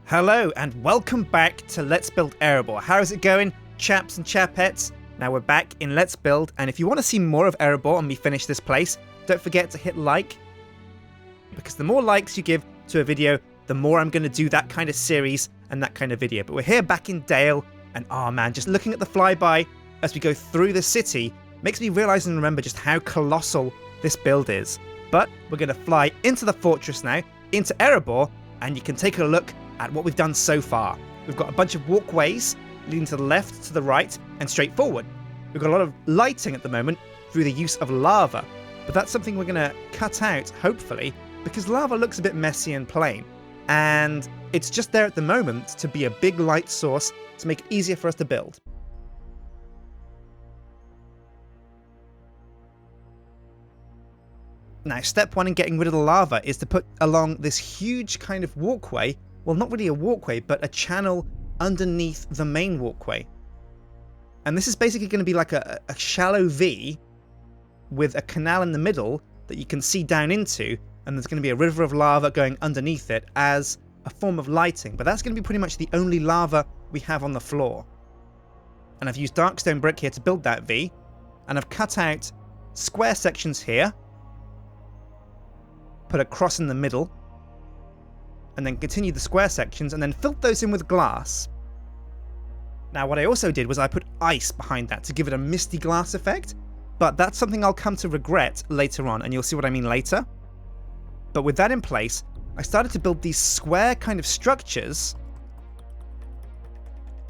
Hello and welcome back to Let's Build Erebor. How's it going, chaps and chapettes? Now we're back in Let's Build, and if you want to see more of Erebor and me finish this place, don't forget to hit like, because the more likes you give to a video, the more I'm going to do that kind of series and that kind of video. But we're here back in Dale, and oh man, just looking at the flyby as we go through the city makes me realise and remember just how colossal this build is. But we're going to fly into the fortress now, into Erebor, and you can take a look at what we've done so far. We've got a bunch of walkways leading to the left, to the right, and straight forward. We've got a lot of lighting at the moment through the use of lava, but that's something we're going to cut out, hopefully, because lava looks a bit messy and plain, and it's just there at the moment to be a big light source to make it easier for us to build. Now, step one in getting rid of the lava is to put along this huge kind of walkway. Well, not really a walkway, but a channel underneath the main walkway. And this is basically going to be like a shallow V with a canal in the middle that you can see down into, and there's going to be a river of lava going underneath it as a form of lighting. But that's going to be pretty much the only lava we have on the floor. And I've used dark stone brick here to build that V, and I've cut out square sections here, put a cross in the middle, and then continue the square sections, and then filled those in with glass. Now what I also did was I put ice behind that to give it a misty glass effect, but that's something I'll come to regret later on, and you'll see what I mean later. But with that in place, I started to build these square kind of structures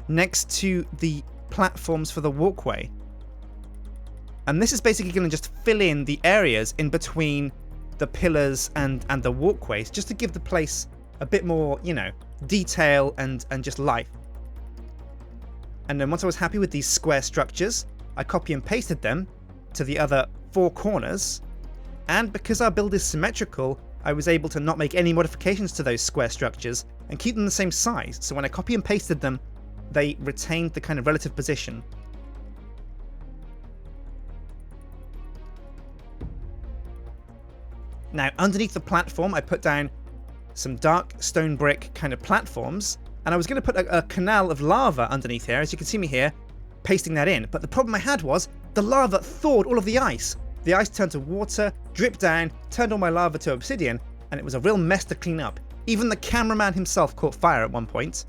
next to the platforms for the walkway. And this is basically going to just fill in the areas in between the pillars and the walkways, just to give the place a bit more, detail and just life. And then once I was happy with these square structures, I copy and pasted them to the other four corners. And because our build is symmetrical, I was able to not make any modifications to those square structures and keep them the same size. So when I copy and pasted them, they retained the kind of relative position. Now, underneath the platform, I put down some dark stone brick kind of platforms, and I was going to put a canal of lava underneath here, as you can see me here, pasting that in. But the problem I had was the lava thawed all of the ice. The ice turned to water, dripped down, turned all my lava to obsidian, and it was a real mess to clean up. Even the cameraman himself caught fire at one point.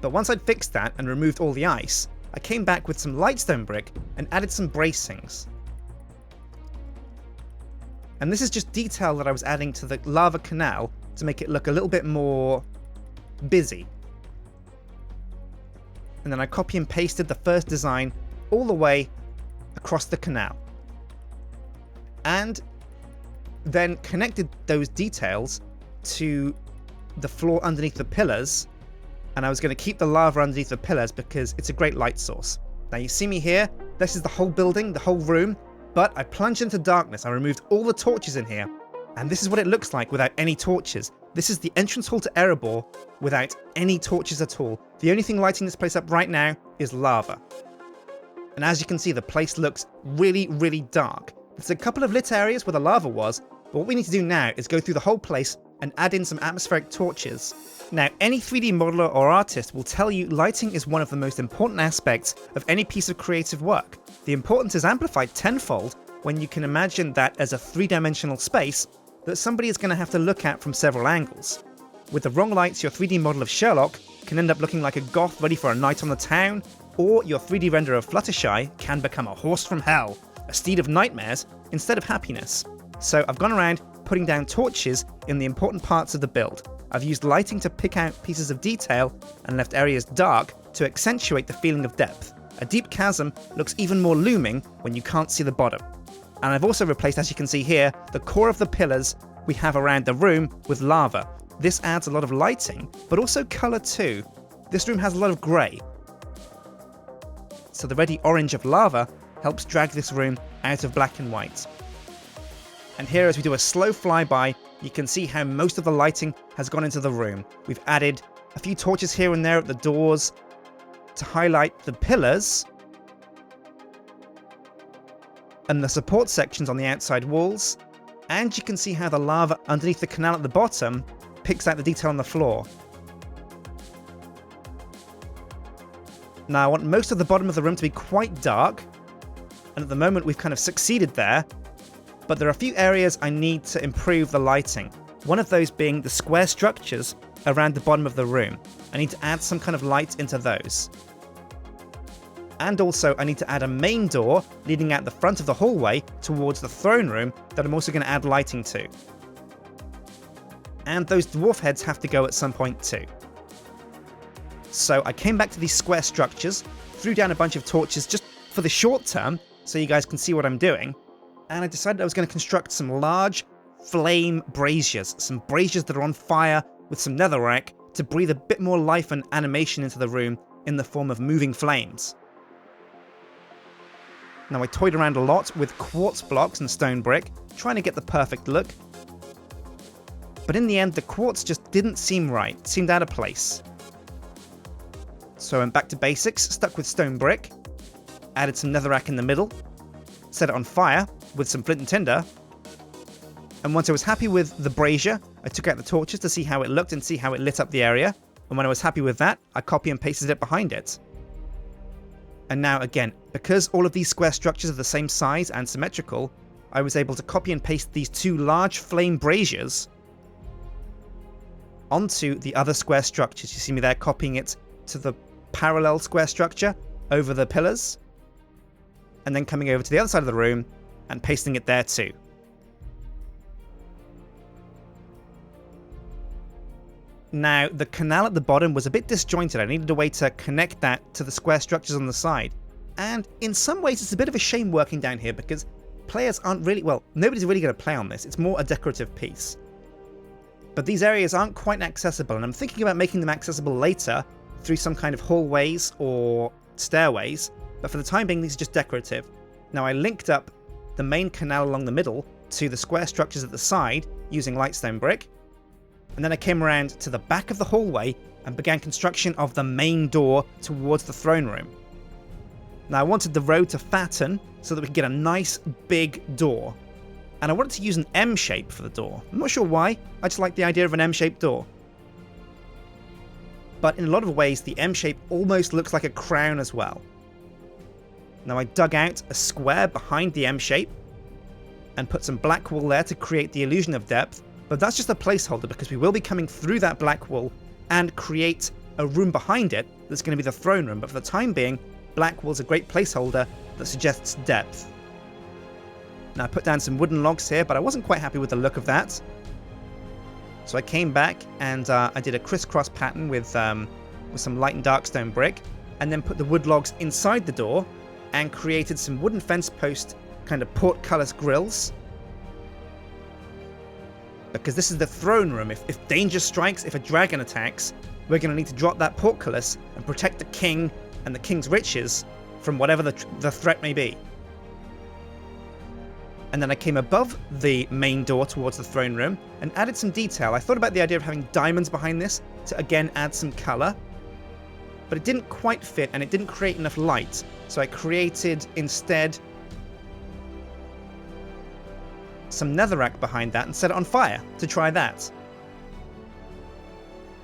But once I'd fixed that and removed all the ice, I came back with some light stone brick and added some bracings. And this is just detail that I was adding to the lava canal to make it look a little bit more busy. And then I copy and pasted the first design all the way across the canal. And then connected those details to the floor underneath the pillars. And I was going to keep the lava underneath the pillars because it's a great light source. Now you see me here, this is the whole building, the whole room. But I plunged into darkness, I removed all the torches in here, and this is what it looks like without any torches. This is the entrance hall to Erebor without any torches at all. The only thing lighting this place up right now is lava. And as you can see, the place looks really, really dark. There's a couple of lit areas where the lava was, but what we need to do now is go through the whole place and add in some atmospheric torches. Now, any 3D modeler or artist will tell you lighting is one of the most important aspects of any piece of creative work. The importance is amplified tenfold when you can imagine that as a three-dimensional space that somebody is going to have to look at from several angles. With the wrong lights, your 3D model of Sherlock can end up looking like a goth ready for a night on the town, or your 3D render of Fluttershy can become a horse from hell, a steed of nightmares instead of happiness. So I've gone around putting down torches in the important parts of the build. I've used lighting to pick out pieces of detail and left areas dark to accentuate the feeling of depth. A deep chasm looks even more looming when you can't see the bottom. And I've also replaced, as you can see here, the core of the pillars we have around the room with lava. This adds a lot of lighting, but also colour too. This room has a lot of grey. So the reddy orange of lava helps drag this room out of black and white. And here, as we do a slow flyby, you can see how most of the lighting has gone into the room. We've added a few torches here and there at the doors to highlight the pillars and the support sections on the outside walls, and you can see how the lava underneath the canal at the bottom picks out the detail on the floor. Now I want most of the bottom of the room to be quite dark, and at the moment we've kind of succeeded there, but there are a few areas I need to improve the lighting. One of those being the square structures around the bottom of the room. I need to add some kind of light into those. And also I need to add a main door leading out the front of the hallway towards the throne room that I'm also going to add lighting to. And those dwarf heads have to go at some point too. So I came back to these square structures, threw down a bunch of torches just for the short term, so you guys can see what I'm doing, and I decided I was going to construct some large flame braziers, some braziers that are on fire with some netherrack to breathe a bit more life and animation into the room in the form of moving flames. Now I toyed around a lot with quartz blocks and stone brick, trying to get the perfect look, but in the end the quartz just didn't seem right, it seemed out of place. So I went back to basics, stuck with stone brick, added some netherrack in the middle, set it on fire with some flint and tinder, and once I was happy with the brazier, I took out the torches to see how it looked and see how it lit up the area, and when I was happy with that, I copy and pasted it behind it. And now again, because all of these square structures are the same size and symmetrical, I was able to copy and paste these two large flame braziers onto the other square structures. You see me there copying it to the parallel square structure over the pillars, and then coming over to the other side of the room and pasting it there too. Now, the canal at the bottom was a bit disjointed. I needed a way to connect that to the square structures on the side. And in some ways, it's a bit of a shame working down here because players aren't really, well, nobody's really going to play on this. It's more a decorative piece. But these areas aren't quite accessible, and I'm thinking about making them accessible later through some kind of hallways or stairways, but for the time being these are just decorative. Now I linked up the main canal along the middle to the square structures at the side using lightstone brick, and then I came around to the back of the hallway and began construction of the main door towards the throne room. Now I wanted the road to fatten so that we could get a nice big door, and I wanted to use an M shape for the door. I'm not sure why, I just like the idea of an M-shaped door. But in a lot of ways, the M shape almost looks like a crown as well. Now I dug out a square behind the M shape and put some black wool there to create the illusion of depth, but that's just a placeholder because we will be coming through that black wool and create a room behind it that's going to be the throne room, but for the time being, black wool's a great placeholder that suggests depth. Now I put down some wooden logs here, but I wasn't quite happy with the look of that. So I came back and I did a crisscross pattern with some light and dark stone brick, and then put the wood logs inside the door and created some wooden fence post kind of portcullis grills. Because this is the throne room. If danger strikes, if a dragon attacks, we're going to need to drop that portcullis and protect the king and the king's riches from whatever the threat may be. And then I came above the main door towards the throne room and added some detail. I thought about the idea of having diamonds behind this to again add some colour, but it didn't quite fit and it didn't create enough light. So I created instead some netherrack behind that and set it on fire to try that.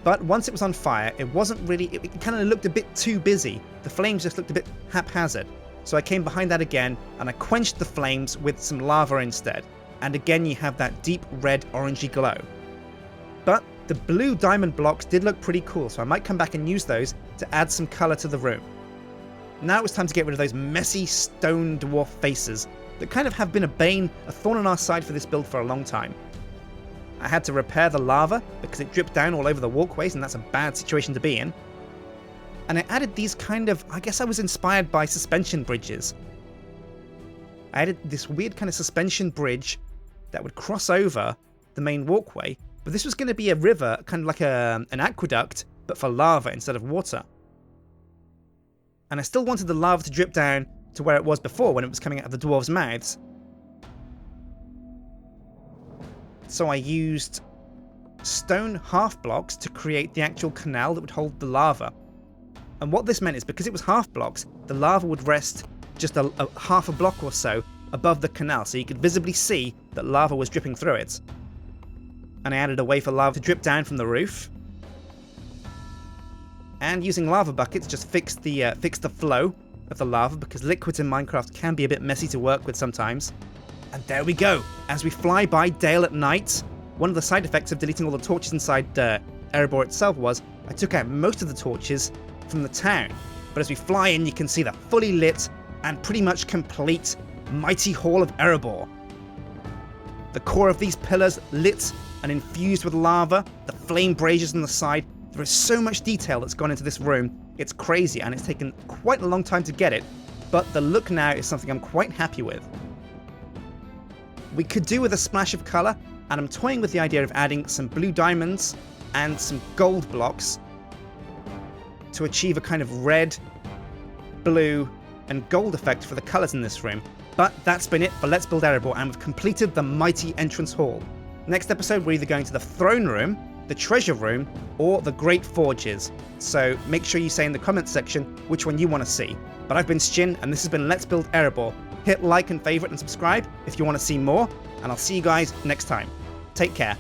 But once it was on fire, it wasn't really, it kind of looked a bit too busy. The flames just looked a bit haphazard. So I came behind that again, and I quenched the flames with some lava instead. And again you have that deep red orangey glow. But the blue diamond blocks did look pretty cool, so I might come back and use those to add some colour to the room. Now it was time to get rid of those messy stone dwarf faces that kind of have been a thorn on our side for this build for a long time. I had to repair the lava because it dripped down all over the walkways, and that's a bad situation to be in. And I added these kind of, I guess I was inspired by suspension bridges. I added this weird kind of suspension bridge that would cross over the main walkway, but this was going to be a river, kind of like an aqueduct, but for lava instead of water. And I still wanted the lava to drip down to where it was before when it was coming out of the dwarves' mouths. So I used stone half blocks to create the actual canal that would hold the lava. And what this meant is because it was half blocks, the lava would rest just a half a block or so above the canal, so you could visibly see that lava was dripping through it. And I added a way for lava to drip down from the roof. And using lava buckets just fix the flow of the lava, because liquids in Minecraft can be a bit messy to work with sometimes. And there we go. As we fly by Dale at night, one of the side effects of deleting all the torches inside Erebor itself was I took out most of the torches from the town. But as we fly in, you can see the fully lit and pretty much complete mighty hall of Erebor. The core of these pillars lit and infused with lava, the flame braziers on the side. There is so much detail that's gone into this room. It's crazy, and it's taken quite a long time to get it, but the look now is something I'm quite happy with. We could do with a splash of colour, and I'm toying with the idea of adding some blue diamonds and some gold blocks to achieve a kind of red, blue, and gold effect for the colours in this room. But that's been it for Let's Build Erebor, and we've completed the mighty entrance hall. Next episode, we're either going to the throne room, the treasure room, or the great forges. So make sure you say in the comments section which one you want to see. But I've been Sjin, and this has been Let's Build Erebor. Hit like and favourite and subscribe if you want to see more, and I'll see you guys next time. Take care.